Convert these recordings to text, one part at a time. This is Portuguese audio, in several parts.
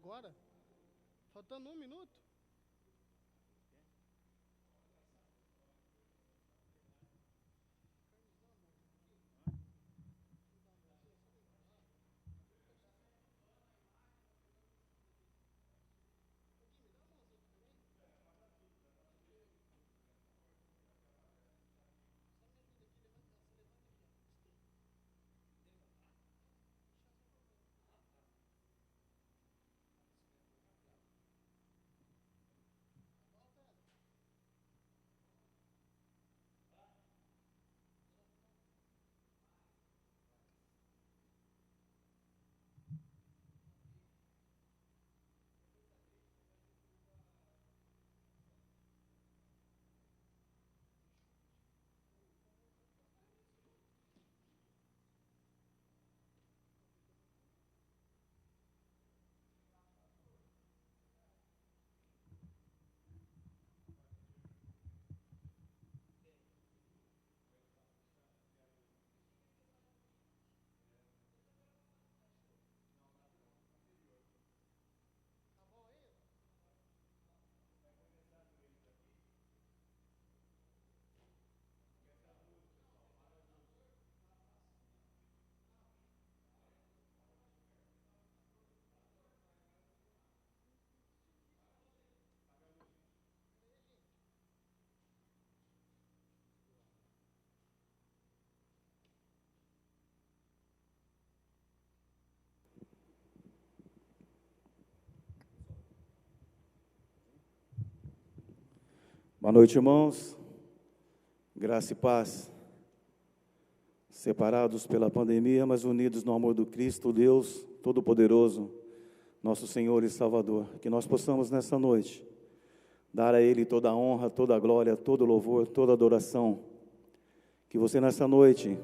agora. Faltando 1 minuto. Boa noite, irmãos. Graça e paz. Separados pela pandemia, mas unidos no amor do Cristo, Deus Todo-Poderoso, nosso Senhor e Salvador. Que nós possamos nessa noite dar a Ele toda a honra, toda a glória, todo o louvor, toda a adoração. Que você nessa noite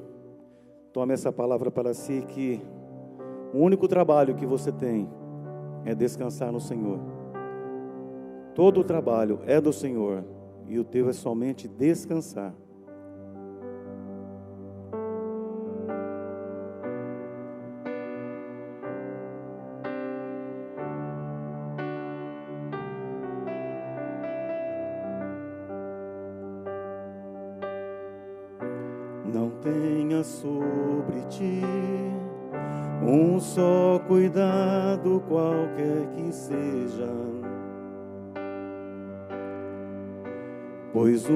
tome essa palavra para si, que o único trabalho que você tem é descansar no Senhor. Todo o trabalho é do Senhor. E o teu é somente descansar. Não tenha sobre ti um só cuidado, qualquer que seja. Pois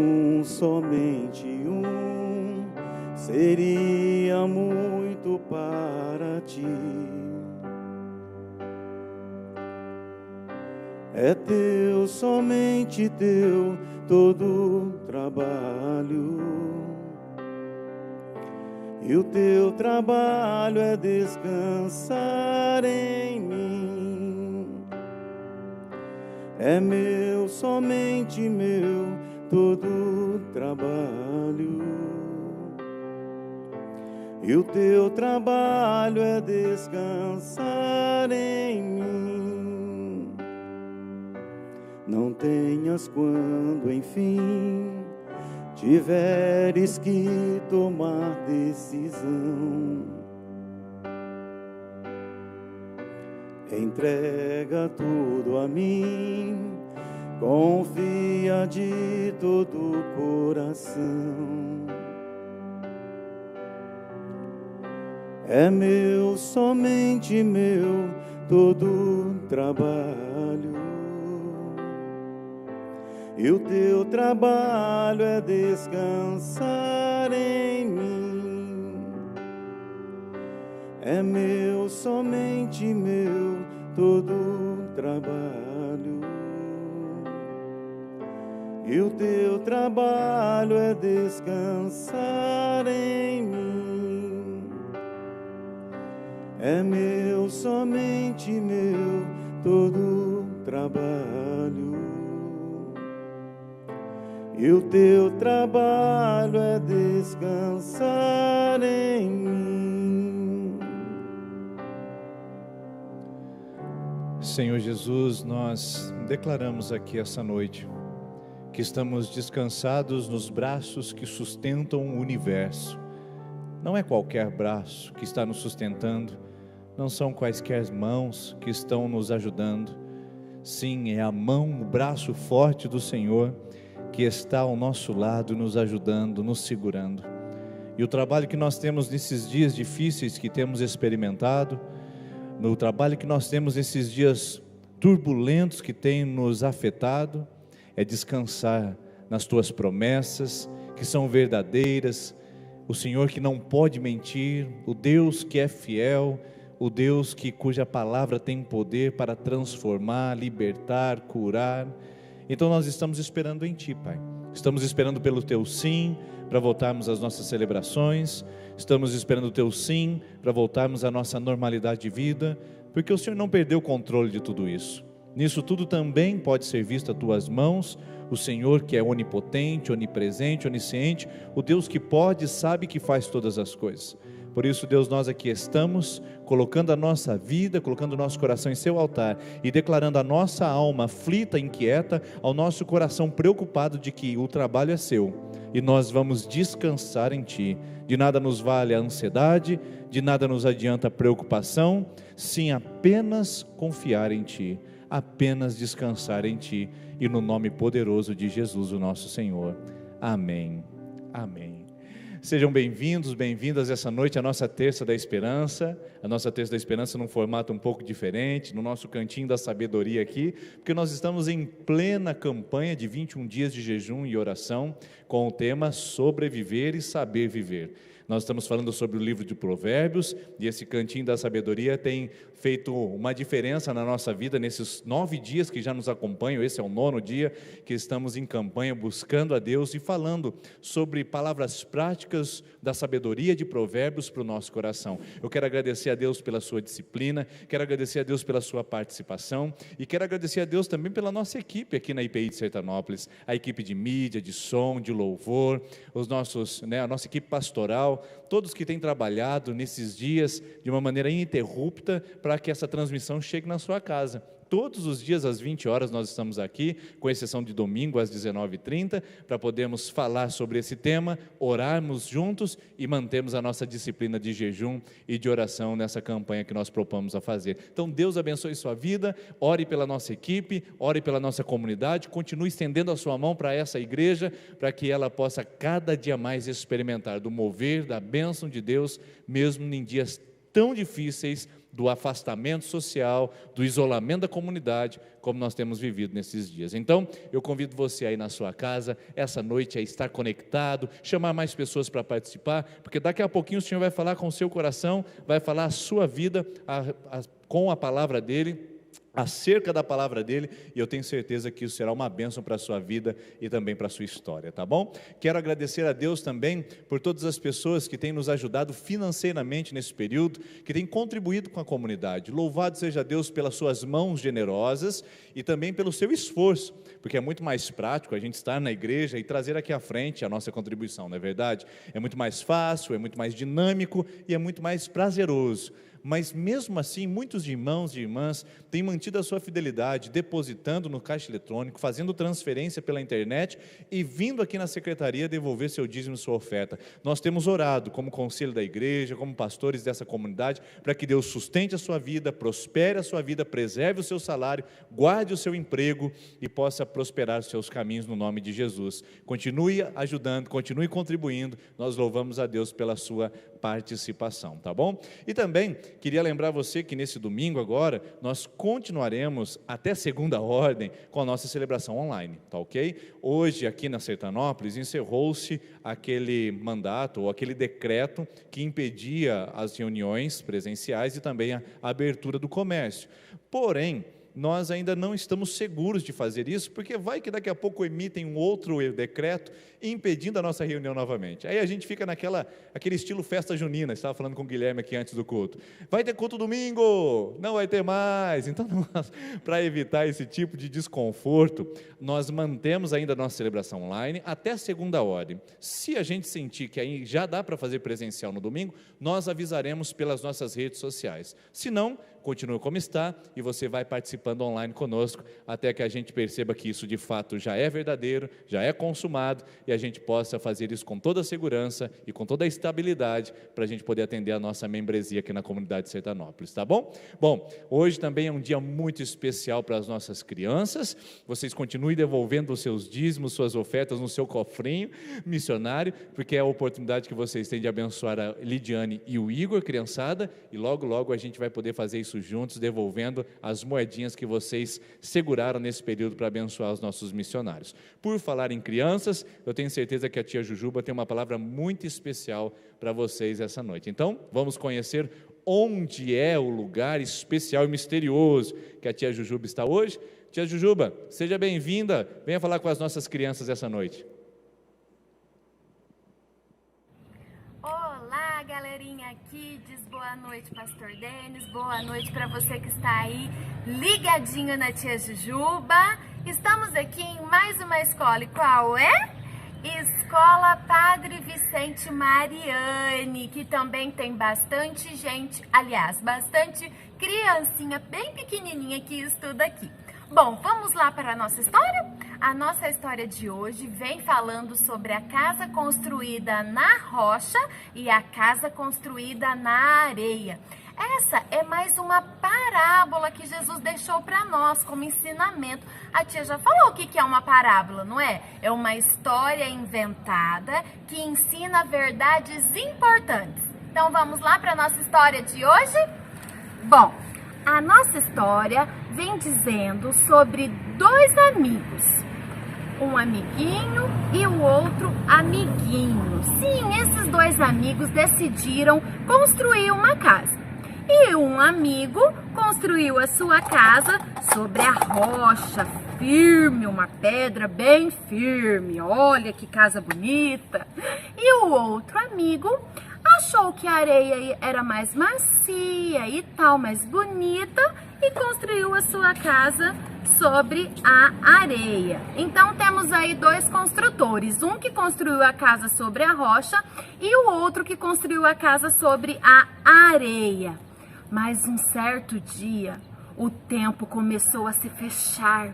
somente um seria muito para ti. É teu, somente teu, todo trabalho. E o teu trabalho é descansar em mim. É meu, somente meu, todo trabalho. E o teu trabalho é descansar em mim. Não tenhas quando, enfim, tiveres que tomar decisão. Entrega tudo a mim, confia de todo o coração. É meu, somente meu, todo trabalho. E o teu trabalho é descansar em mim. É meu, somente meu, todo trabalho. E o teu trabalho é descansar em mim. É meu, somente meu, todo trabalho. E o teu trabalho é descansar em mim. Senhor Jesus, nós declaramos aqui essa noite que estamos descansados nos braços que sustentam o universo. Não é qualquer braço que está nos sustentando, não são quaisquer mãos que estão nos ajudando. Sim, é a mão, o braço forte do Senhor que está ao nosso lado, nos ajudando, nos segurando. E o trabalho que nós temos nesses dias difíceis que temos experimentado, no trabalho que nós temos nesses dias turbulentos que têm nos afetado, é descansar nas tuas promessas, que são verdadeiras, o Senhor que não pode mentir, o Deus que é fiel, o Deus cuja palavra tem poder para transformar, libertar, curar. Então nós estamos esperando em Ti, Pai. Estamos esperando pelo Teu sim, para voltarmos às nossas celebrações. Estamos esperando o Teu sim, para voltarmos à nossa normalidade de vida, porque o Senhor não perdeu o controle de tudo isso. Nisso tudo também pode ser visto as Tuas mãos, o Senhor que é onipotente, onipresente, onisciente, o Deus que pode, sabe, que faz todas as coisas. Por isso, Deus, nós aqui estamos colocando a nossa vida, colocando o nosso coração em Seu altar e declarando a nossa alma aflita, inquieta, ao nosso coração preocupado de que o trabalho é Seu e nós vamos descansar em Ti. De nada nos vale a ansiedade, de nada nos adianta a preocupação, sim apenas confiar em Ti, apenas descansar em Ti e no nome poderoso de Jesus, o nosso Senhor. Amém. Amém. Sejam bem-vindos, bem-vindas essa noite à nossa Terça da Esperança, a nossa Terça da Esperança num formato um pouco diferente, no nosso cantinho da sabedoria aqui, porque nós estamos em plena campanha de 21 dias de jejum e oração, com o tema Sobreviver e Saber Viver. Nós estamos falando sobre o livro de Provérbios, e esse cantinho da sabedoria tem feito uma diferença na nossa vida nesses 9 dias que já nos acompanham. Esse é o 9º dia que estamos em campanha buscando a Deus e falando sobre palavras práticas da sabedoria de Provérbios para o nosso coração. Eu quero agradecer a Deus pela sua disciplina, quero agradecer a Deus pela sua participação e quero agradecer a Deus também pela nossa equipe aqui na IPI de Sertanópolis, a equipe de mídia, de som, de louvor, a nossa equipe pastoral, todos que têm trabalhado nesses dias de uma maneira ininterrupta para que essa transmissão chegue na sua casa. Todos os dias às 20 horas nós estamos aqui, com exceção de domingo às 19h30, para podermos falar sobre esse tema, orarmos juntos e mantermos a nossa disciplina de jejum e de oração nessa campanha que nós propomos a fazer. Então Deus abençoe sua vida, ore pela nossa equipe, ore pela nossa comunidade, continue estendendo a sua mão para essa igreja, para que ela possa cada dia mais experimentar do mover, da bênção de Deus, mesmo em dias tão difíceis, do afastamento social, do isolamento da comunidade, como nós temos vivido nesses dias. Então, eu convido você aí na sua casa, essa noite, a estar conectado, chamar mais pessoas para participar, porque daqui a pouquinho o Senhor vai falar com o seu coração, vai falar a sua vida com a palavra dEle, acerca da palavra dele, e eu tenho certeza que isso será uma bênção para a sua vida e também para a sua história, tá bom? Quero agradecer a Deus também por todas as pessoas que têm nos ajudado financeiramente nesse período, que têm contribuído com a comunidade. Louvado seja Deus pelas suas mãos generosas e também pelo seu esforço, porque é muito mais prático a gente estar na igreja e trazer aqui à frente a nossa contribuição, não é verdade? É muito mais fácil, é muito mais dinâmico e é muito mais prazeroso. Mas mesmo assim, muitos irmãos e irmãs têm mantido a sua fidelidade, depositando no caixa eletrônico, fazendo transferência pela internet e vindo aqui na secretaria devolver seu dízimo e sua oferta. Nós temos orado como conselho da igreja, como pastores dessa comunidade, para que Deus sustente a sua vida, prospere a sua vida, preserve o seu salário, guarde o seu emprego e possa prosperar os seus caminhos no nome de Jesus. Continue ajudando, continue contribuindo, nós louvamos a Deus pela sua participação, tá bom? E também queria lembrar você que nesse domingo agora, nós continuaremos até segunda ordem com a nossa celebração online, tá ok? Hoje aqui na Sertanópolis encerrou-se aquele mandato ou aquele decreto que impedia as reuniões presenciais e também a abertura do comércio. Porém, nós ainda não estamos seguros de fazer isso, porque vai que daqui a pouco emitem um outro decreto impedindo a nossa reunião novamente. Aí a gente fica aquele estilo festa junina, estava falando com o Guilherme aqui antes do culto. Vai ter culto domingo? Não vai ter mais. Então, para evitar esse tipo de desconforto, nós mantemos ainda a nossa celebração online até segunda ordem. Se a gente sentir que aí já dá para fazer presencial no domingo, nós avisaremos pelas nossas redes sociais. Se não, continua como está e você vai participar participando online conosco, até que a gente perceba que isso de fato já é verdadeiro, já é consumado, e a gente possa fazer isso com toda a segurança e com toda a estabilidade, para a gente poder atender a nossa membresia aqui na comunidade de Sertanópolis, tá bom? Bom, hoje também é um dia muito especial para as nossas crianças. Vocês continuem devolvendo os seus dízimos, suas ofertas no seu cofrinho missionário, porque é a oportunidade que vocês têm de abençoar a Lidiane e o Igor, criançada, e logo, logo a gente vai poder fazer isso juntos, devolvendo as moedinhas que vocês seguraram nesse período para abençoar os nossos missionários. Por falar em crianças, eu tenho certeza que a tia Jujuba tem uma palavra muito especial para vocês essa noite. Então, vamos conhecer onde é o lugar especial e misterioso que a tia Jujuba está hoje. Tia Jujuba, seja bem-vinda, venha falar com as nossas crianças essa noite. Olá, galerinha aqui, diz boa noite, Pastor Denis, boa noite para você que está aí ligadinho na tia Jujuba. Estamos aqui em mais uma escola, e qual é? Escola Padre Vicente Mariani, que também tem bastante gente, aliás, bastante criancinha bem pequenininha que estuda aqui. Bom, vamos lá para a nossa história? A nossa história de hoje vem falando sobre a casa construída na rocha e a casa construída na areia. Essa é mais uma parábola que Jesus deixou para nós como ensinamento. A tia já falou o que é uma parábola, não é? É uma história inventada que ensina verdades importantes. Então vamos lá para a nossa história de hoje? Bom, a nossa história vem dizendo sobre dois amigos. Um amiguinho e o outro amiguinho. Sim, esses dois amigos decidiram construir uma casa. E um amigo construiu a sua casa sobre a rocha, firme, uma pedra bem firme. Olha que casa bonita. E o outro amigo achou que a areia era mais macia e tal, mais bonita, e construiu a sua casa sobre a areia. Então temos aí dois construtores, um que construiu a casa sobre a rocha e o outro que construiu a casa sobre a areia. Mas um certo dia, o tempo começou a se fechar.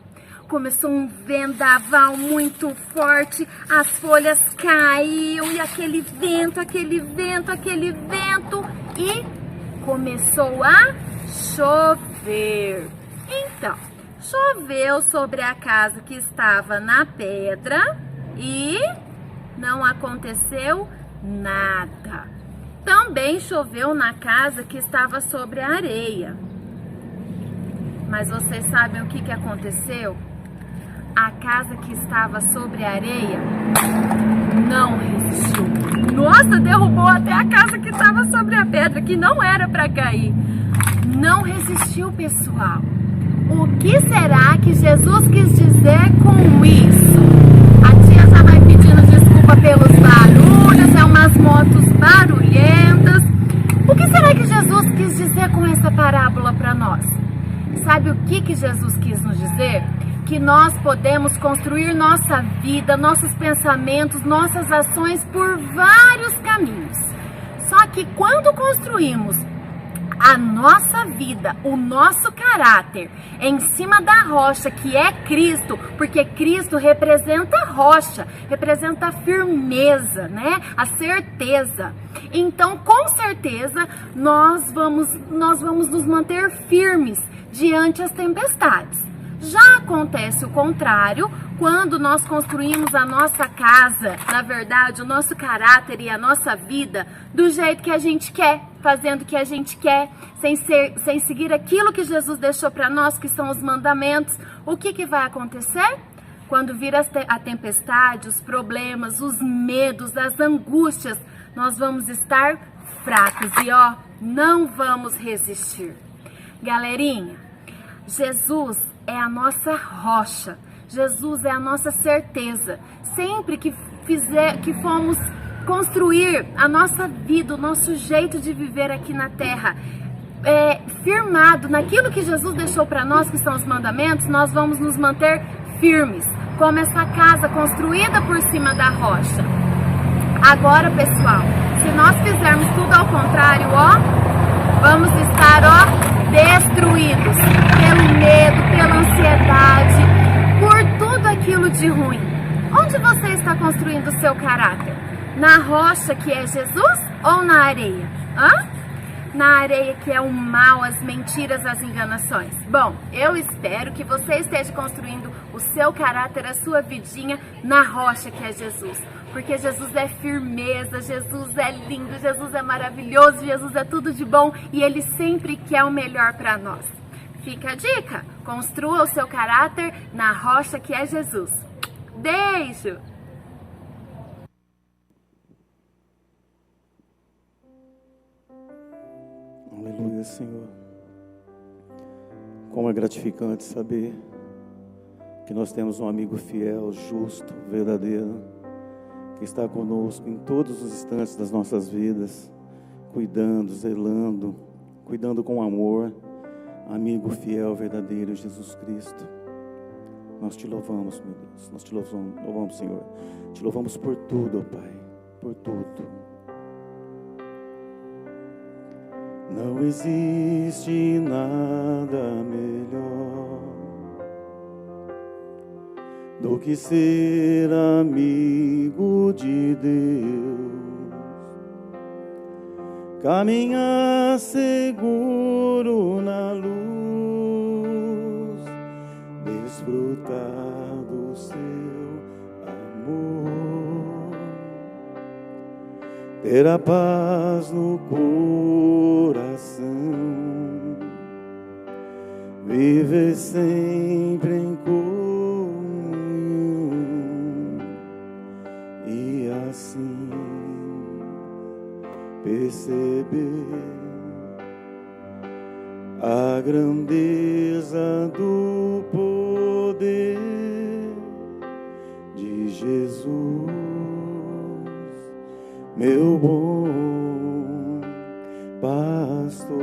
Começou um vendaval muito forte, as folhas caíam e aquele vento, e começou a chover. Então, choveu sobre a casa que estava na pedra e não aconteceu nada. Também choveu na casa que estava sobre a areia. Mas vocês sabem o que aconteceu? A casa que estava sobre a areia não resistiu. Nossa, derrubou até a casa que estava sobre a pedra, que não era para cair. Não resistiu, pessoal. O que será que Jesus quis dizer com isso? A tia já vai pedindo desculpa pelos barulhos, é umas motos barulhentas. O que será que Jesus quis dizer com essa parábola para nós? Sabe o que Jesus quis nos dizer? Que nós podemos construir nossa vida, nossos pensamentos, nossas ações por vários caminhos. Só que quando construímos a nossa vida, o nosso caráter em cima da rocha que é Cristo, porque Cristo representa a rocha, representa a firmeza, né? A certeza. Então, com certeza, nós vamos nos manter firmes diante as tempestades. Já acontece o contrário, quando nós construímos a nossa casa, na verdade, o nosso caráter e a nossa vida do jeito que a gente quer, fazendo o que a gente quer, sem seguir aquilo que Jesus deixou para nós, que são os mandamentos. O que vai acontecer? Quando vir a tempestade, os problemas, os medos, as angústias, nós vamos estar fracos e não vamos resistir. Galerinha, Jesus é a nossa rocha, Jesus é a nossa certeza. Sempre que formos construir a nossa vida, o nosso jeito de viver aqui na terra, firmado naquilo que Jesus deixou para nós, que são os mandamentos, nós vamos nos manter firmes, como essa casa construída por cima da rocha. Agora, pessoal, se nós fizermos tudo ao contrário, vamos estar, destruídos pelo medo, de ruim. Onde você está construindo o seu caráter? Na rocha que é Jesus ou na areia? Na areia que é o mal, as mentiras, as enganações. Bom, eu espero que você esteja construindo o seu caráter, a sua vidinha na rocha que é Jesus. Porque Jesus é firmeza, Jesus é lindo, Jesus é maravilhoso, Jesus é tudo de bom e Ele sempre quer o melhor para nós. Fica a dica, construa o seu caráter na rocha que é Jesus. Beijo! Aleluia, Senhor. Como é gratificante saber que nós temos um amigo fiel, justo, verdadeiro, que está conosco em todos os instantes das nossas vidas, cuidando, zelando, cuidando com amor. Amigo fiel, verdadeiro, Jesus Cristo. Nós te louvamos, meu Deus. Nós te louvamos, Senhor. Te louvamos por tudo, ó Pai, por tudo. Não existe nada melhor do que ser amigo de Deus. Caminhar seguro na luz, desfrutar do seu amor, ter a paz no coração, viver sempre em comunhão e assim perceber a grandeza do poder de Jesus, meu bom pastor.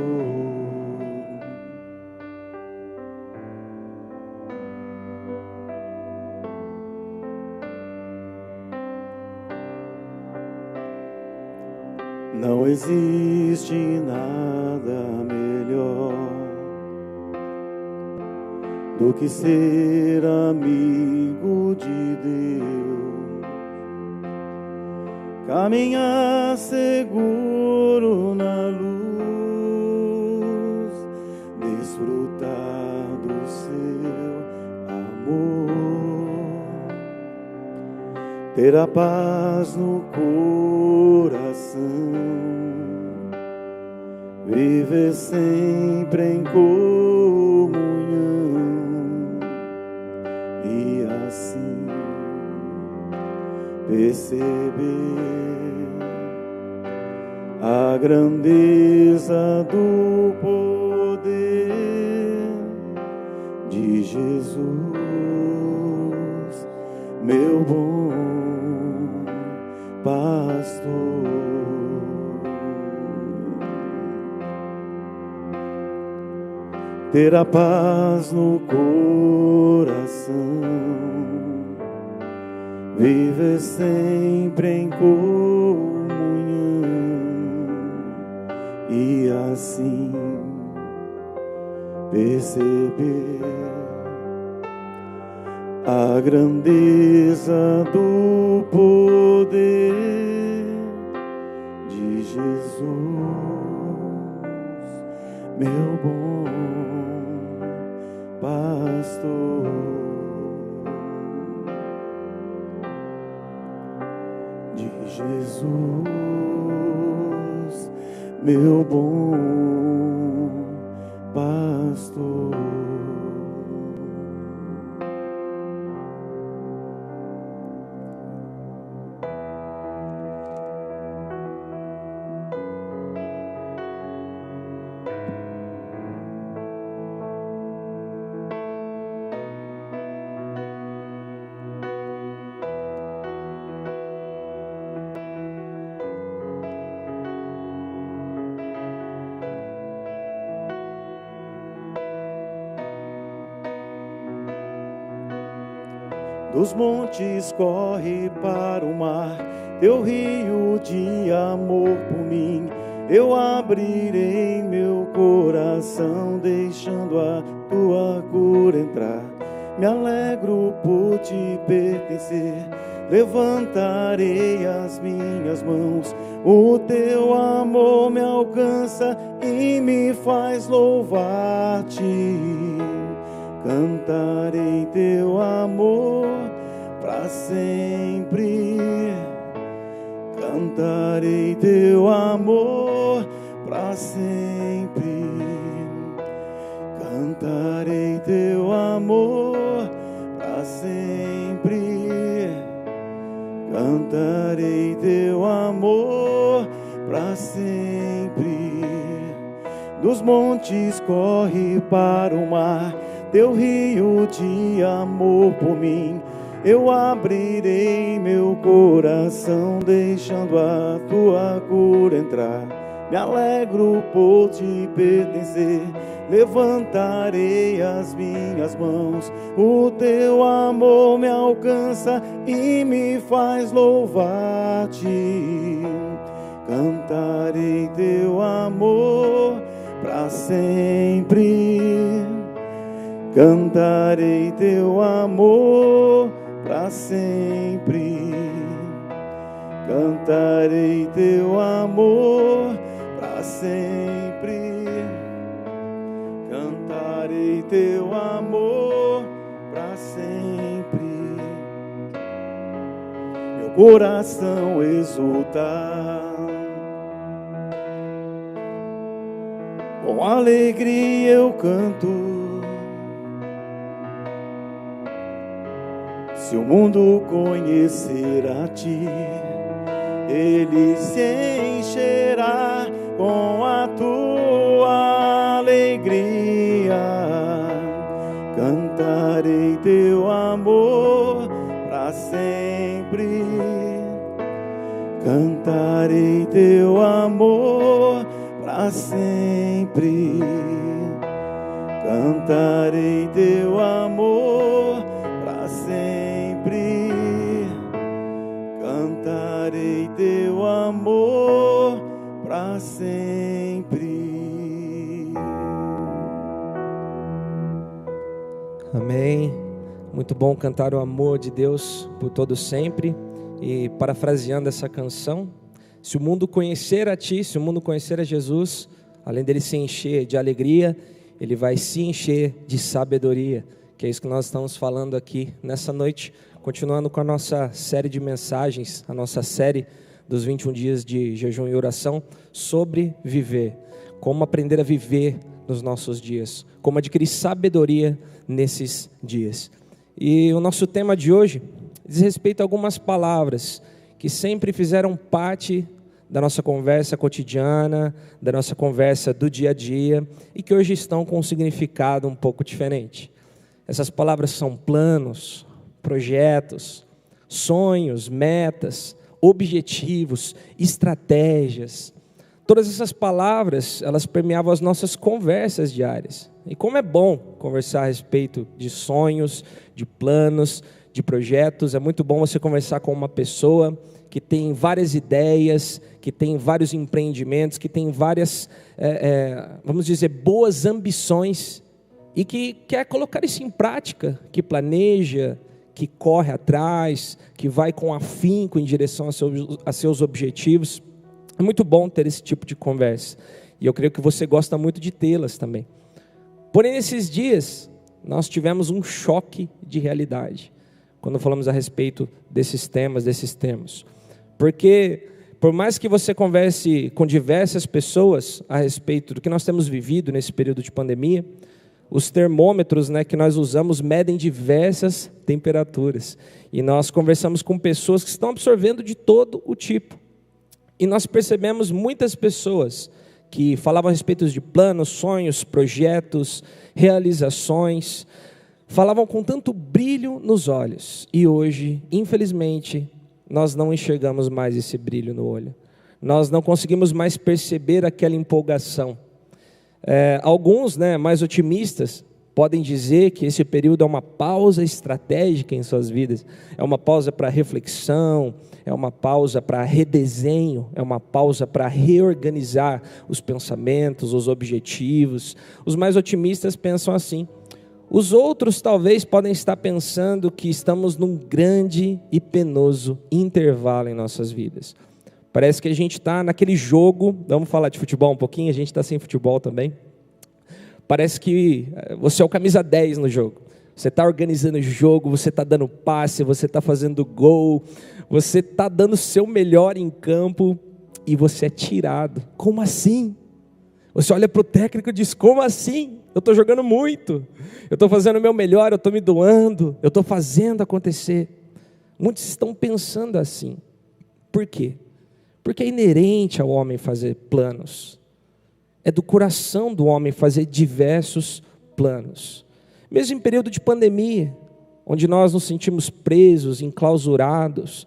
Não existe nada melhor do que ser amigo de Deus, caminhar seguro na luz, desfrutar do seu amor, ter a paz no coração, viver sempre em comunhão e assim perceber a grandeza do poder de Jesus, meu bom pastor. Ter a paz no coração, viver sempre em comunhão e assim perceber a grandeza do poder de Jesus, meu bom pastor. De Jesus, meu bom pastor. Dos montes corre para o mar, teu rio de amor por mim. Eu abrirei meu coração, deixando a tua cura entrar. me alegro por te pertencer. Levantarei as minhas mãos, o teu amor me alcança e me faz louvar-te. Cantarei teu amor para sempre. Cantarei teu amor para sempre. Cantarei teu amor para sempre. Cantarei teu amor para sempre. Dos montes corre para o mar, teu rio de amor por mim. Eu abrirei meu coração, deixando a tua cura entrar. Me alegro por te pertencer. Levantarei as minhas mãos, o teu amor me alcança e me faz louvar-te. Cantarei teu amor para sempre. Cantarei teu amor para sempre. Cantarei teu amor para sempre. Cantarei teu amor para sempre. Meu coração exulta, com alegria eu canto. Se o mundo conhecer a ti, ele se encherá com a tua alegria. Cantarei teu amor para sempre. Cantarei teu amor para sempre. Cantarei teu amor para sempre. Cantarei teu amor para sempre. Amém. Muito bom cantar o amor de Deus por todo sempre. E parafraseando essa canção, se o mundo conhecer a ti, se o mundo conhecer a Jesus, além dele se encher de alegria, ele vai se encher de sabedoria, que é isso que nós estamos falando aqui nessa noite, continuando com a nossa série de mensagens, a nossa série dos 21 dias de jejum e oração sobre viver, como aprender a viver nos nossos dias, como adquirir sabedoria nesses dias. E o nosso tema de hoje diz respeito a algumas palavras que sempre fizeram parte da nossa conversa cotidiana, da nossa conversa do dia a dia, e que hoje estão com um significado um pouco diferente. Essas palavras são planos, projetos, sonhos, metas, objetivos, estratégias. Todas essas palavras, elas permeavam as nossas conversas diárias. E como é bom conversar a respeito de sonhos, de planos, de projetos. É muito bom você conversar com uma pessoa que tem várias ideias, que tem vários empreendimentos, que tem várias, vamos dizer, boas ambições e que quer colocar isso em prática, que planeja, que corre atrás, que vai com afinco em direção a seus objetivos. É muito bom ter esse tipo de conversa e eu creio que você gosta muito de tê-las também. Porém, nesses dias, nós tivemos um choque de realidade quando falamos a respeito desses temas. Porque, por mais que você converse com diversas pessoas a respeito do que nós temos vivido nesse período de pandemia, os termômetros, que nós usamos medem diversas temperaturas. E nós conversamos com pessoas que estão absorvendo de todo o tipo. E nós percebemos muitas pessoas que falavam a respeito de planos, sonhos, projetos, realizações, falavam com tanto brilho nos olhos, e hoje, infelizmente, nós não enxergamos mais esse brilho no olho, nós não conseguimos mais perceber aquela empolgação. Alguns, mais otimistas, podem dizer que esse período é uma pausa estratégica em suas vidas, é uma pausa para reflexão, é uma pausa para redesenho, é uma pausa para reorganizar os pensamentos, os objetivos. Os mais otimistas pensam assim: Os outros talvez podem estar pensando que estamos num grande e penoso intervalo em nossas vidas. Parece que a gente está naquele jogo, vamos falar de futebol um pouquinho, a gente está sem futebol também. Parece que você é o camisa 10 no jogo. Você está organizando o jogo, você está dando passe, você está fazendo gol, você está dando o seu melhor em campo e você é tirado. Como assim? Você olha para o técnico e diz, como assim? Eu estou jogando muito, eu estou fazendo o meu melhor, eu estou me doando, eu estou fazendo acontecer. Muitos estão pensando assim. Por quê? Porque é inerente ao homem fazer planos. É do coração do homem fazer diversos planos. Mesmo em período de pandemia, onde nós nos sentimos presos, enclausurados,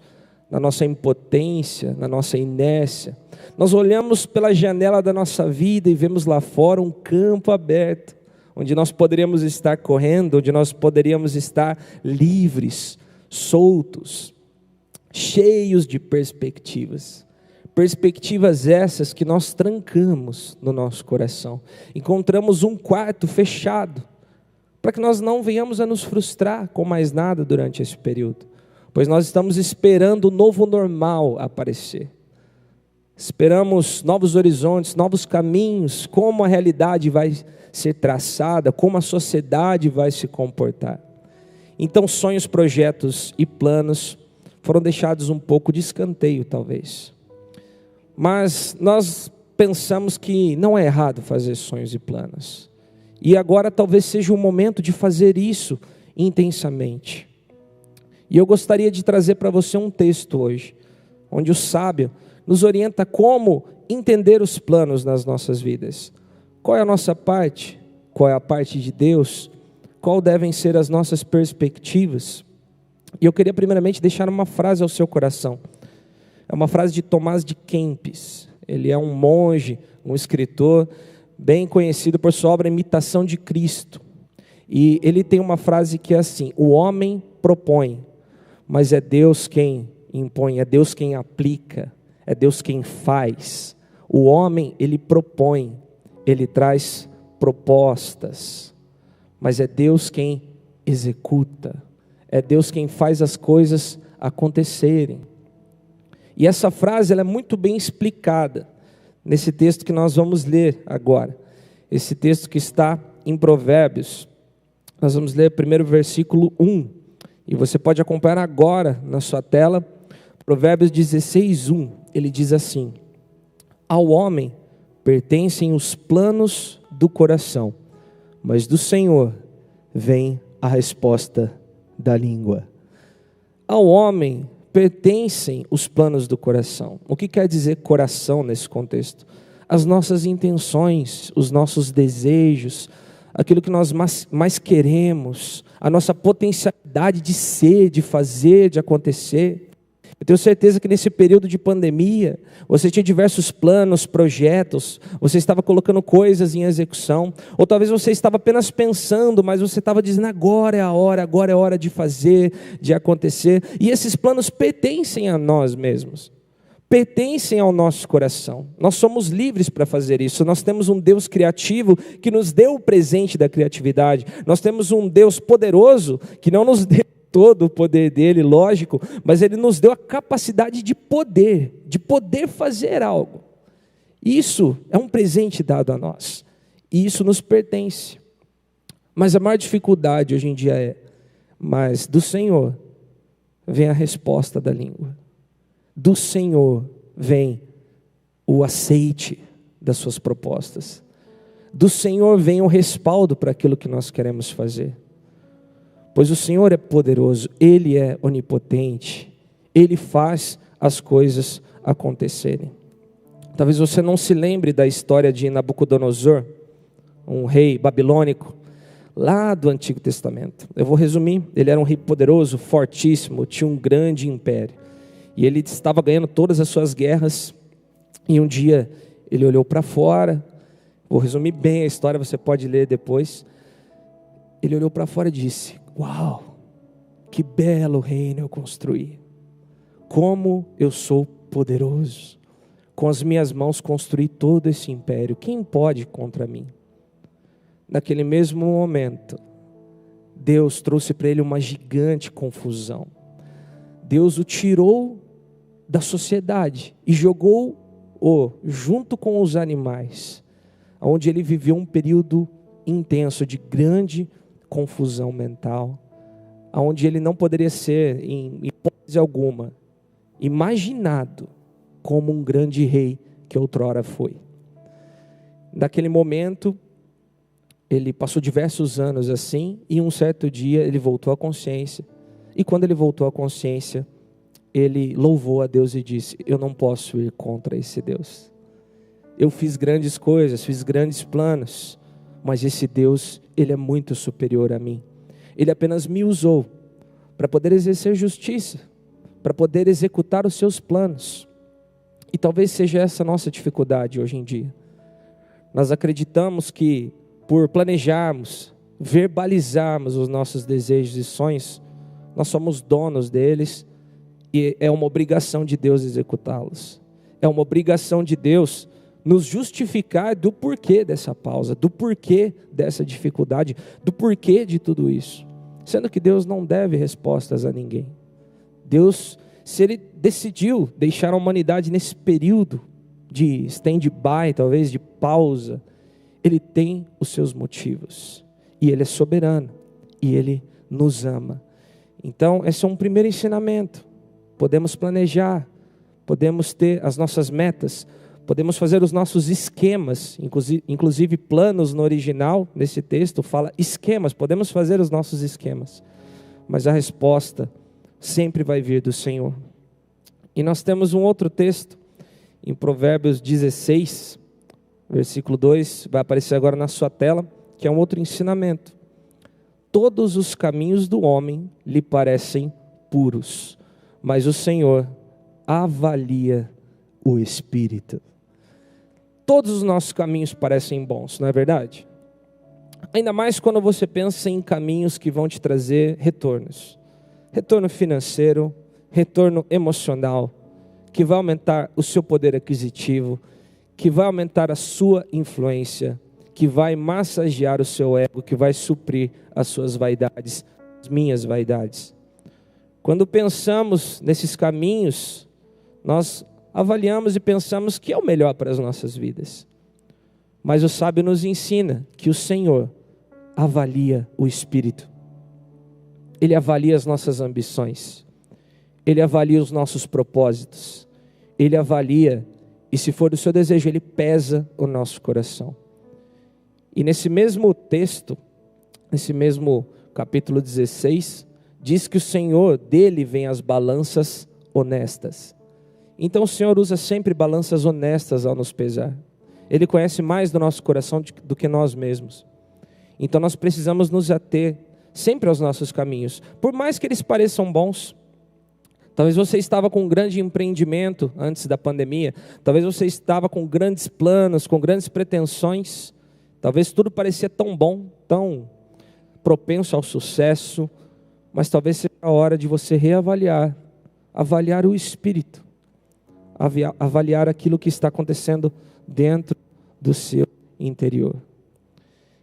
na nossa impotência, na nossa inércia, nós olhamos pela janela da nossa vida e vemos lá fora um campo aberto, onde nós poderíamos estar correndo, onde nós poderíamos estar livres, soltos, cheios de perspectivas. Perspectivas essas que nós trancamos no nosso coração. Encontramos um quarto fechado, para que nós não venhamos a nos frustrar com mais nada durante esse período. Pois nós estamos esperando o novo normal aparecer. Esperamos novos horizontes, novos caminhos, como a realidade vai ser traçada, como a sociedade vai se comportar. Então sonhos, projetos e planos foram deixados um pouco de escanteio talvez. Mas nós pensamos que não é errado fazer sonhos e planos. E agora talvez seja o momento de fazer isso intensamente. E eu gostaria de trazer para você um texto hoje, onde o sábio nos orienta como entender os planos nas nossas vidas. Qual é a nossa parte? Qual é a parte de Deus? Qual devem ser as nossas perspectivas? E eu queria primeiramente deixar uma frase ao seu coração. É uma frase de Tomás de Kempis. Ele é um monge, um escritor, bem conhecido por sua obra Imitação de Cristo. E ele tem uma frase que é assim: o homem propõe, mas é Deus quem impõe, é Deus quem aplica, é Deus quem faz. O homem, ele propõe, ele traz propostas, mas é Deus quem executa, é Deus quem faz as coisas acontecerem. E essa frase ela é muito bem explicada nesse texto que nós vamos ler agora. Esse texto que está em Provérbios. Nós vamos ler primeiro o versículo 1. E você pode acompanhar agora na sua tela. Provérbios 16:1. Ele diz assim: ao homem pertencem os planos do coração, mas do Senhor vem a resposta da língua. Ao homem pertencem os planos do coração. O que quer dizer coração nesse contexto? As nossas intenções, os nossos desejos, aquilo que nós mais queremos, a nossa potencialidade de ser, de fazer, de acontecer. Eu tenho certeza que nesse período de pandemia, você tinha diversos planos, projetos, você estava colocando coisas em execução, ou talvez você estava apenas pensando, mas você estava dizendo, agora é a hora de fazer, de acontecer. E esses planos pertencem a nós mesmos, pertencem ao nosso coração. Nós somos livres para fazer isso. Nós temos um Deus criativo que nos deu o presente da criatividade. Nós temos um Deus poderoso que não nos deu todo o poder dele, lógico, mas ele nos deu a capacidade de poder fazer algo. Isso é um presente dado a nós, e isso nos pertence. Mas a maior dificuldade hoje em dia é, mas do Senhor vem a resposta da língua, do Senhor vem o aceite das suas propostas, do Senhor vem o respaldo para aquilo que nós queremos fazer. Pois o Senhor é poderoso, Ele é onipotente, Ele faz as coisas acontecerem. Talvez você não se lembre da história de Nabucodonosor, um rei babilônico, lá do Antigo Testamento. Eu vou resumir, ele era um rei poderoso, fortíssimo, tinha um grande império. E ele estava ganhando todas as suas guerras, e um dia ele olhou para fora, vou resumir bem a história, você pode ler depois. Ele olhou para fora e disse: uau, que belo reino eu construí, como eu sou poderoso, com as minhas mãos construí todo esse império, quem pode contra mim? Naquele mesmo momento, Deus trouxe para ele uma gigante confusão. Deus o tirou da sociedade e jogou-o junto com os animais, onde ele viveu um período intenso de grande confusão mental, onde ele não poderia ser, em hipótese alguma, imaginado como um grande rei que outrora foi. Naquele momento, ele passou diversos anos assim, e um certo dia ele voltou à consciência, e quando ele voltou à consciência, ele louvou a Deus e disse: eu não posso ir contra esse Deus. Eu fiz grandes coisas, fiz grandes planos, mas esse Deus, ele é muito superior a mim. Ele apenas me usou para poder exercer justiça, para poder executar os seus planos. E talvez seja essa a nossa dificuldade hoje em dia. Nós acreditamos que por planejarmos, verbalizarmos os nossos desejos e sonhos, nós somos donos deles e é uma obrigação de Deus executá-los. É uma obrigação de Deus nos justificar do porquê dessa pausa, do porquê dessa dificuldade, do porquê de tudo isso. Sendo que Deus não deve respostas a ninguém. Deus, se Ele decidiu deixar a humanidade nesse período de stand-by, talvez de pausa, Ele tem os seus motivos. E Ele é soberano. E Ele nos ama. Então, esse é um primeiro ensinamento. Podemos planejar, podemos ter as nossas metas, podemos fazer os nossos esquemas, inclusive planos no original, nesse texto fala esquemas, podemos fazer os nossos esquemas, mas a resposta sempre vai vir do Senhor. E nós temos um outro texto, em Provérbios 16, versículo 2, vai aparecer agora na sua tela, que é um outro ensinamento. Todos os caminhos do homem lhe parecem puros, mas o Senhor avalia o espírito. Todos os nossos caminhos parecem bons, não é verdade? Ainda mais quando você pensa em caminhos que vão te trazer retornos. Retorno financeiro, retorno emocional, que vai aumentar o seu poder aquisitivo, que vai aumentar a sua influência, que vai massagear o seu ego, que vai suprir as suas vaidades, as minhas vaidades. Quando pensamos nesses caminhos, nós avaliamos e pensamos que é o melhor para as nossas vidas. Mas o sábio nos ensina que o Senhor avalia o espírito. Ele avalia as nossas ambições. Ele avalia os nossos propósitos. Ele avalia, e se for do seu desejo, Ele pesa o nosso coração. E nesse mesmo texto, nesse mesmo capítulo 16, diz que o Senhor, dele vem as balanças honestas. Então o Senhor usa sempre balanças honestas ao nos pesar. Ele conhece mais do nosso coração do que nós mesmos. Então nós precisamos nos ater sempre aos nossos caminhos, por mais que eles pareçam bons. Talvez você estava com um grande empreendimento antes da pandemia, talvez você estava com grandes planos, com grandes pretensões, talvez tudo parecia tão bom, tão propenso ao sucesso, mas talvez seja a hora de você reavaliar, avaliar o espírito, avaliar aquilo que está acontecendo dentro do seu interior.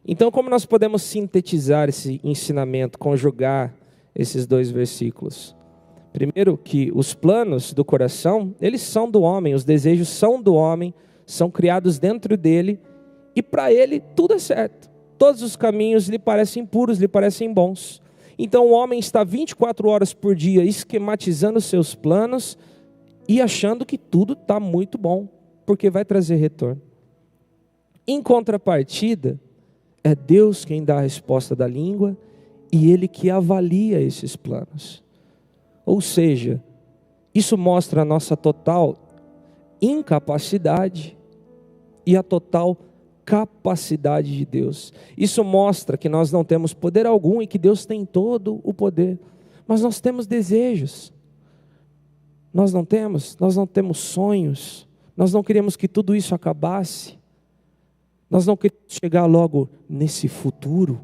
Então, como nós podemos sintetizar esse ensinamento, conjugar esses dois versículos? Primeiro, que os planos do coração, eles são do homem, os desejos são do homem, são criados dentro dele, e para ele tudo é certo. Todos os caminhos lhe parecem puros, lhe parecem bons. Então o homem está 24 horas por dia esquematizando seus planos e achando que tudo está muito bom, porque vai trazer retorno. Em contrapartida, é Deus quem dá a resposta da língua e Ele que avalia esses planos. Ou seja, isso mostra a nossa total incapacidade e a total capacidade de Deus. Isso mostra que nós não temos poder algum e que Deus tem todo o poder. Mas nós temos desejos. Nós não temos sonhos. Nós não queremos que tudo isso acabasse. Nós não queremos chegar logo nesse futuro.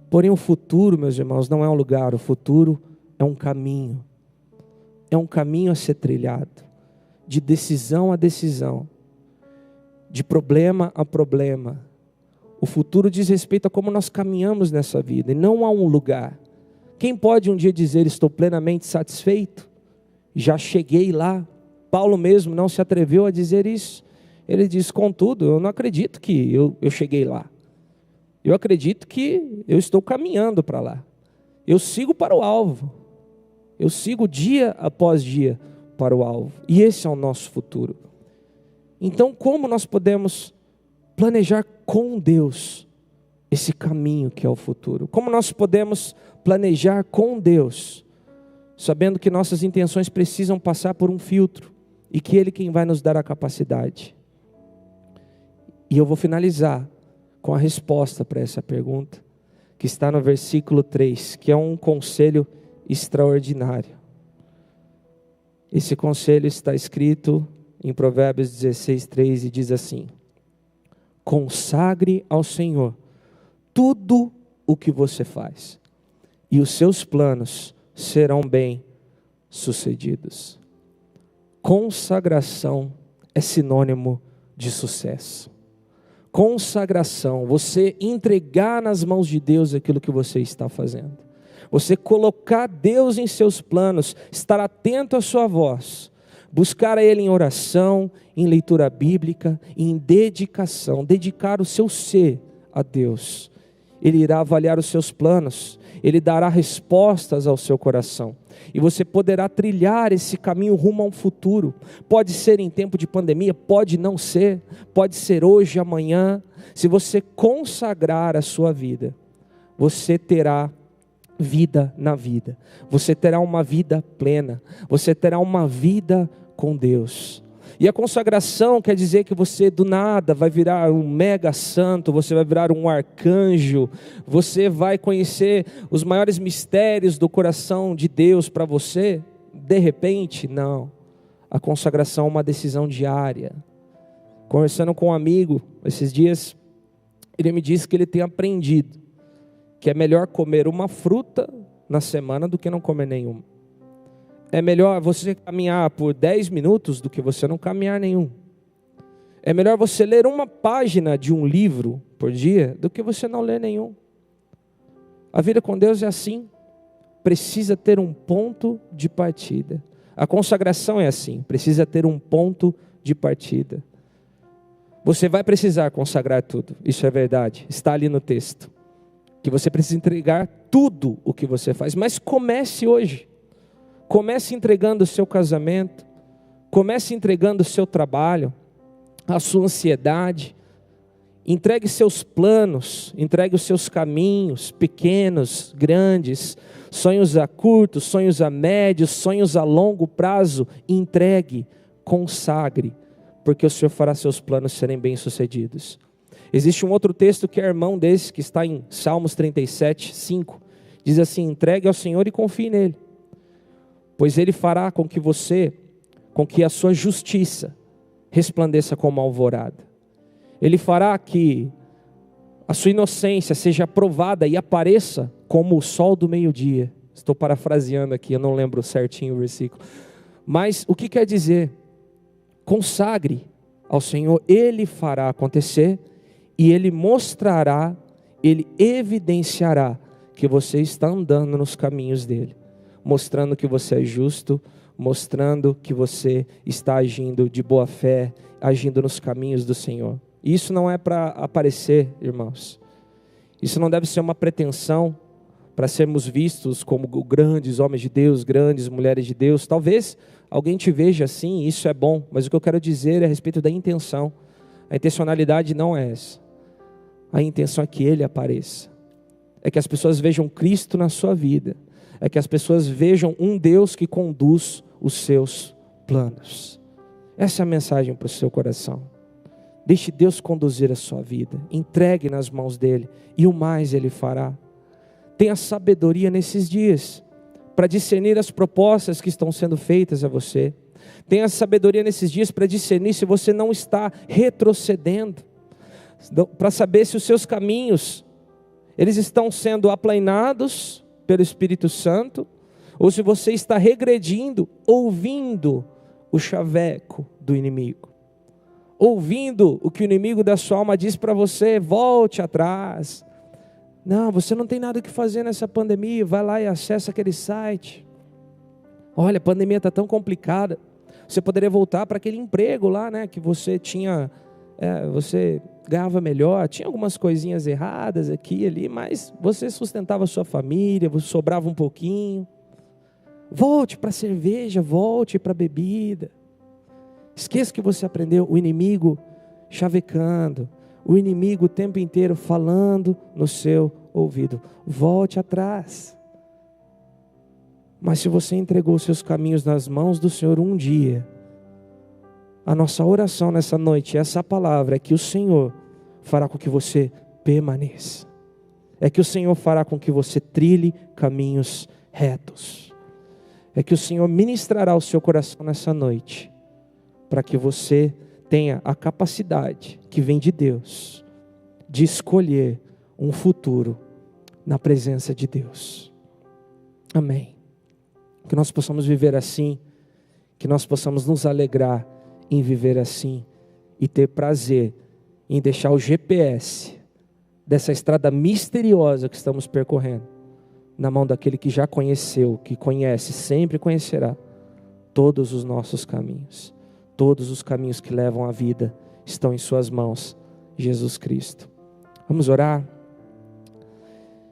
Porém, o futuro, meus irmãos, não é um lugar. O futuro é um caminho. É um caminho a ser trilhado. De decisão a decisão. De problema a problema. O futuro diz respeito a como nós caminhamos nessa vida, e não a um lugar. Quem pode um dia dizer, estou plenamente satisfeito? Já cheguei lá. Paulo mesmo não se atreveu a dizer isso. Ele diz, contudo, eu não acredito que eu cheguei lá. Eu acredito que eu estou caminhando para lá. Eu sigo para o alvo. Eu sigo dia após dia para o alvo. E esse é o nosso futuro. Então, como nós podemos planejar com Deus esse caminho que é o futuro? Como nós podemos planejar com Deus, sabendo que nossas intenções precisam passar por um filtro e que Ele quem vai nos dar a capacidade? E eu vou finalizar com a resposta para essa pergunta, que está no versículo 3, que é um conselho extraordinário. Esse conselho está escrito em Provérbios 16:3 e diz assim: consagre ao Senhor tudo o que você faz, e os seus planos serão bem sucedidos. Consagração é sinônimo de sucesso. Consagração, você entregar nas mãos de Deus aquilo que você está fazendo. Você colocar Deus em seus planos, estar atento à sua voz, buscar a Ele em oração, em leitura bíblica, em dedicação, dedicar o seu ser a Deus. Ele irá avaliar os seus planos, Ele dará respostas ao seu coração. E você poderá trilhar esse caminho rumo a um futuro. Pode ser em tempo de pandemia, pode não ser, pode ser hoje, amanhã. Se você consagrar a sua vida, você terá vida na vida. Você terá uma vida plena. Você terá uma vida com Deus. E a consagração quer dizer que você do nada vai virar um mega santo, você vai virar um arcanjo, você vai conhecer os maiores mistérios do coração de Deus para você. De repente, não. A consagração é uma decisão diária. Conversando com um amigo esses dias, ele me disse que ele tem aprendido que é melhor comer uma fruta na semana do que não comer nenhuma. É melhor você caminhar por 10 minutos do que você não caminhar nenhum. É melhor você ler uma página de um livro por dia do que você não ler nenhum. A vida com Deus é assim. Precisa ter um ponto de partida. A consagração é assim. Precisa ter um ponto de partida. Você vai precisar consagrar tudo. Isso é verdade. Está ali no texto. Que você precisa entregar tudo o que você faz. Mas comece hoje. Comece entregando o seu casamento, comece entregando o seu trabalho, a sua ansiedade, entregue seus planos, entregue os seus caminhos, pequenos, grandes, sonhos a curto, sonhos a médio, sonhos a longo prazo, entregue, consagre, porque o Senhor fará seus planos serem bem-sucedidos. Existe um outro texto que é irmão desse, que está em Salmos 37:5, diz assim: entregue ao Senhor e confie nele. Pois Ele fará com que a sua justiça resplandeça como a alvorada. Ele fará que a sua inocência seja provada e apareça como o sol do meio-dia. Estou parafraseando aqui, eu não lembro certinho o versículo. Mas o que quer dizer? Consagre ao Senhor, Ele fará acontecer e Ele mostrará, Ele evidenciará que você está andando nos caminhos dEle. Mostrando que você é justo, mostrando que você está agindo de boa fé, agindo nos caminhos do Senhor. E isso não é para aparecer, irmãos. Isso não deve ser uma pretensão para sermos vistos como grandes homens de Deus, grandes mulheres de Deus. Talvez alguém te veja assim, isso é bom, mas o que eu quero dizer é a respeito da intenção. A intencionalidade não é essa. A intenção é que Ele apareça. É que as pessoas vejam Cristo na sua vida. É que as pessoas vejam um Deus que conduz os seus planos. Essa é a mensagem para o seu coração. Deixe Deus conduzir a sua vida. Entregue nas mãos dEle e o mais Ele fará. Tenha sabedoria nesses dias para discernir as propostas que estão sendo feitas a você. Tenha sabedoria nesses dias para discernir se você não está retrocedendo. Para saber se os seus caminhos eles estão sendo aplainados pelo Espírito Santo, ou se você está regredindo, ouvindo o chaveco do inimigo. ouvindo o que o inimigo da sua alma diz para você, volte atrás. Não, você não tem nada o que fazer nessa pandemia, vai lá e acessa aquele site. Olha, a pandemia está tão complicada, você poderia voltar para aquele emprego lá, né, que você tinha, você ganhava melhor, tinha algumas coisinhas erradas aqui e ali, mas você sustentava a sua família, você sobrava um pouquinho. Volte para a cerveja, volte para a bebida. Esqueça que você aprendeu, o inimigo chavecando, o inimigo o tempo inteiro falando no seu ouvido. Volte atrás. Mas se você entregou os seus caminhos nas mãos do Senhor um dia, a nossa oração nessa noite, essa palavra, é que o Senhor fará com que você permaneça. É que o Senhor fará com que você trilhe caminhos retos. É que o Senhor ministrará o seu coração nessa noite, para que você tenha a capacidade que vem de Deus, de escolher um futuro na presença de Deus. Amém. Que nós possamos viver assim, que nós possamos nos alegrar em viver assim, e ter prazer em deixar o GPS dessa estrada misteriosa que estamos percorrendo na mão daquele que já conheceu, que conhece, sempre conhecerá todos os nossos caminhos. Todos os caminhos que levam à vida estão em suas mãos, Jesus Cristo. Vamos orar?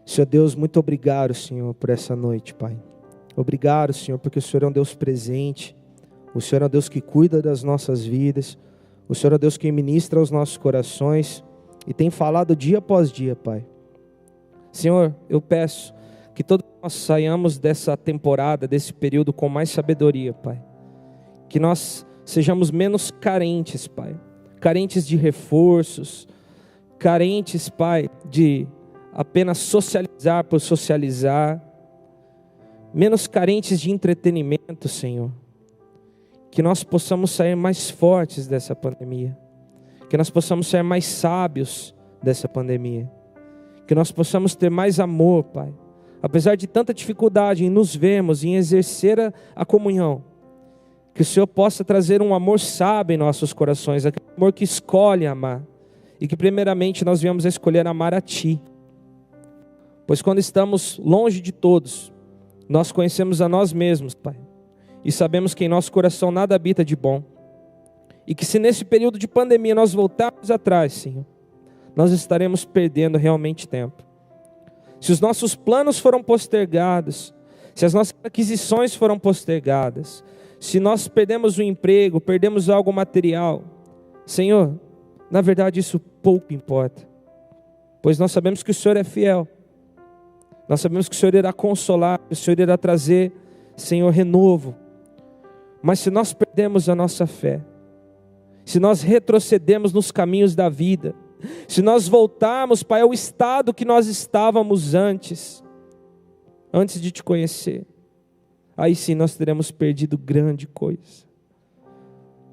Senhor Deus, muito obrigado, Senhor, por essa noite, Pai. Obrigado, Senhor, porque o Senhor é um Deus presente. O Senhor é um Deus que cuida das nossas vidas. O Senhor é um Deus que ministra aos nossos corações e tem falado dia após dia, Pai. Senhor, eu peço que todos nós saiamos dessa temporada, desse período com mais sabedoria, Pai. Que nós sejamos menos carentes, Pai. Carentes de reforços. Carentes, Pai, de apenas socializar por socializar. Menos carentes de entretenimento, Senhor. Que nós possamos sair mais fortes dessa pandemia. Que nós possamos ser mais sábios dessa pandemia. Que nós possamos ter mais amor, Pai. Apesar de tanta dificuldade em nos vermos, em exercer a comunhão. Que o Senhor possa trazer um amor sábio em nossos corações, aquele amor que escolhe amar. E que primeiramente nós viemos a escolher amar a Ti. Pois quando estamos longe de todos, nós conhecemos a nós mesmos, Pai. E sabemos que em nosso coração nada habita de bom. E que se nesse período de pandemia nós voltarmos atrás, Senhor, nós estaremos perdendo realmente tempo. Se os nossos planos foram postergados, se as nossas aquisições foram postergadas, se nós perdemos o emprego, perdemos algo material, Senhor, na verdade isso pouco importa. Pois nós sabemos que o Senhor é fiel. Nós sabemos que o Senhor irá consolar, que o Senhor irá trazer, Senhor, renovo. Mas se nós perdemos a nossa fé, se nós retrocedemos nos caminhos da vida, se nós voltarmos, Pai, ao estado que nós estávamos antes de Te conhecer, aí sim nós teremos perdido grande coisa.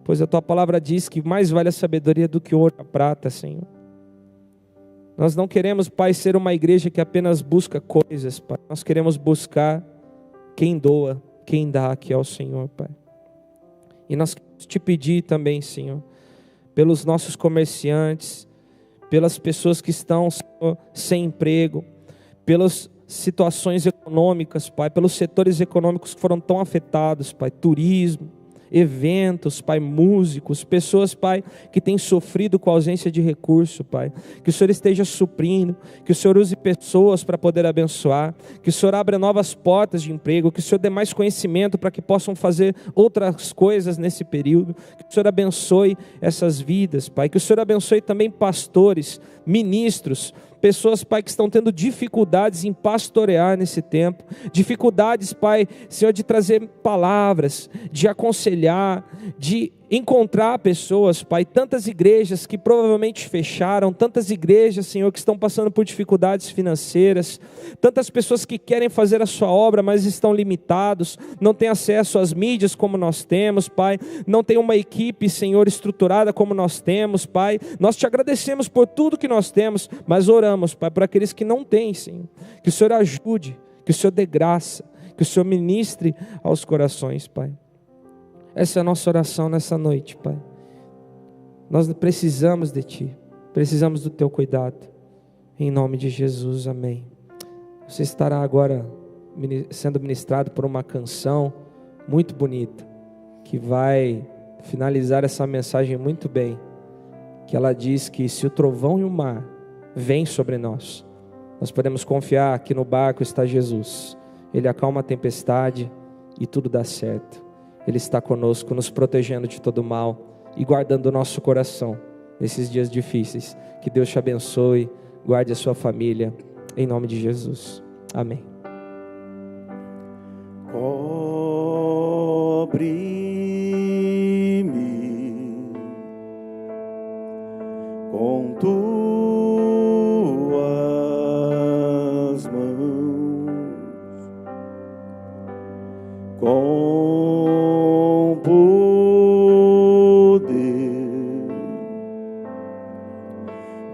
Pois a Tua palavra diz que mais vale a sabedoria do que o ouro e a prata, Senhor. Nós não queremos, Pai, ser uma igreja que apenas busca coisas, Pai. Nós queremos buscar quem doa, quem dá, que é o Senhor, Pai. E nós queremos Te pedir também, Senhor, pelos nossos comerciantes, pelas pessoas que estão, Senhor, sem emprego, pelas situações econômicas, Pai, pelos setores econômicos que foram tão afetados, Pai, turismo, eventos, Pai, músicos, pessoas, Pai, que têm sofrido com a ausência de recurso, Pai, que o Senhor esteja suprindo, que o Senhor use pessoas para poder abençoar, que o Senhor abra novas portas de emprego, que o Senhor dê mais conhecimento para que possam fazer outras coisas nesse período, que o Senhor abençoe essas vidas, Pai, que o Senhor abençoe também pastores, ministros, pessoas, Pai, que estão tendo dificuldades em pastorear nesse tempo, dificuldades, Pai, Senhor, de trazer palavras, de aconselhar, de encontrar pessoas, Pai, tantas igrejas que provavelmente fecharam, tantas igrejas, Senhor, que estão passando por dificuldades financeiras, tantas pessoas que querem fazer a sua obra, mas estão limitados, não têm acesso às mídias como nós temos, Pai, não tem uma equipe, Senhor, estruturada como nós temos, Pai, nós Te agradecemos por tudo que nós temos, mas oramos, Pai, por aqueles que não têm, Senhor, que o Senhor ajude, que o Senhor dê graça, que o Senhor ministre aos corações, Pai. Essa é a nossa oração nessa noite, Pai. Nós precisamos de Ti, precisamos do Teu cuidado. Em nome de Jesus, amém. Você estará agora sendo ministrado por uma canção muito bonita, que vai finalizar essa mensagem muito bem, que ela diz que se o trovão e o mar vêm sobre nós, nós podemos confiar que no barco está Jesus. Ele acalma a tempestade e tudo dá certo. Ele está conosco, nos protegendo de todo mal e guardando o nosso coração nesses dias difíceis. Que Deus te abençoe, guarde a sua família, em nome de Jesus. Amém. Cobre-me com tuas mãos, com poder,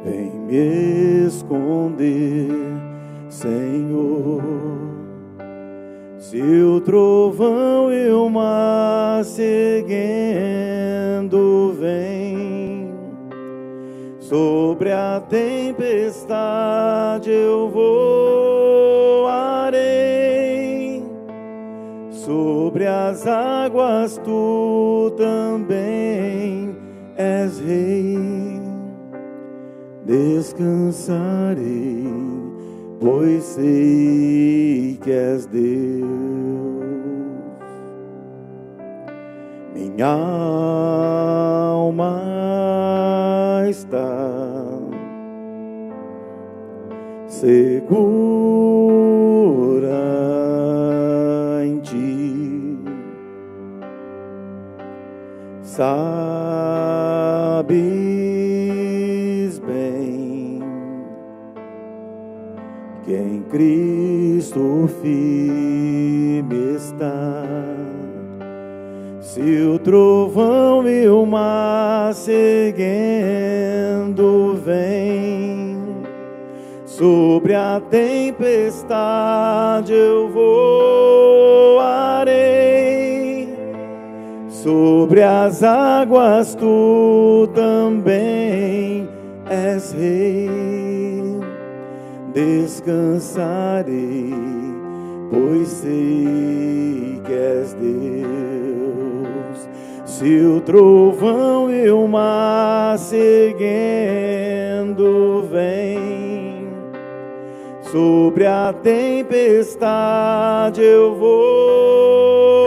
vem me esconder, Senhor. Se o trovão e o mar seguindo vem, sobre a tempestade eu voarei, sobre as águas tu também és rei. Descansarei, pois sei que és Deus. Minha alma está segura em Ti. Sabes bem que em Cristo firme está. Se o trovão e o mar seguindo vem, sobre a tempestade eu voarei, sobre as águas tu também és rei. Descansarei, pois sei que és Deus. Se o trovão e o mar seguindo vem, sobre a tempestade eu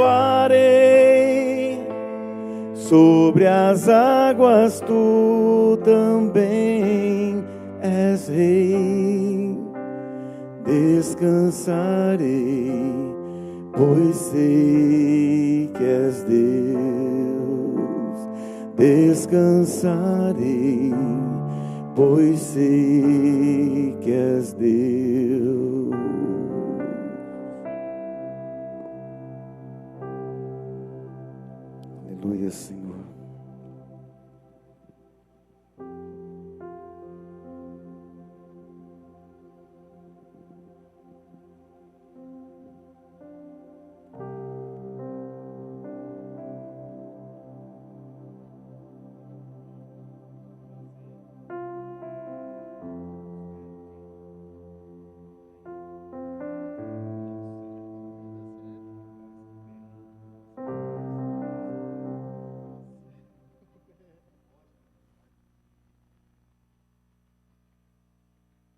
voarei, sobre as águas tu também és rei. Descansarei, pois sei que és Deus. Descansarei, pois sei que és Deus.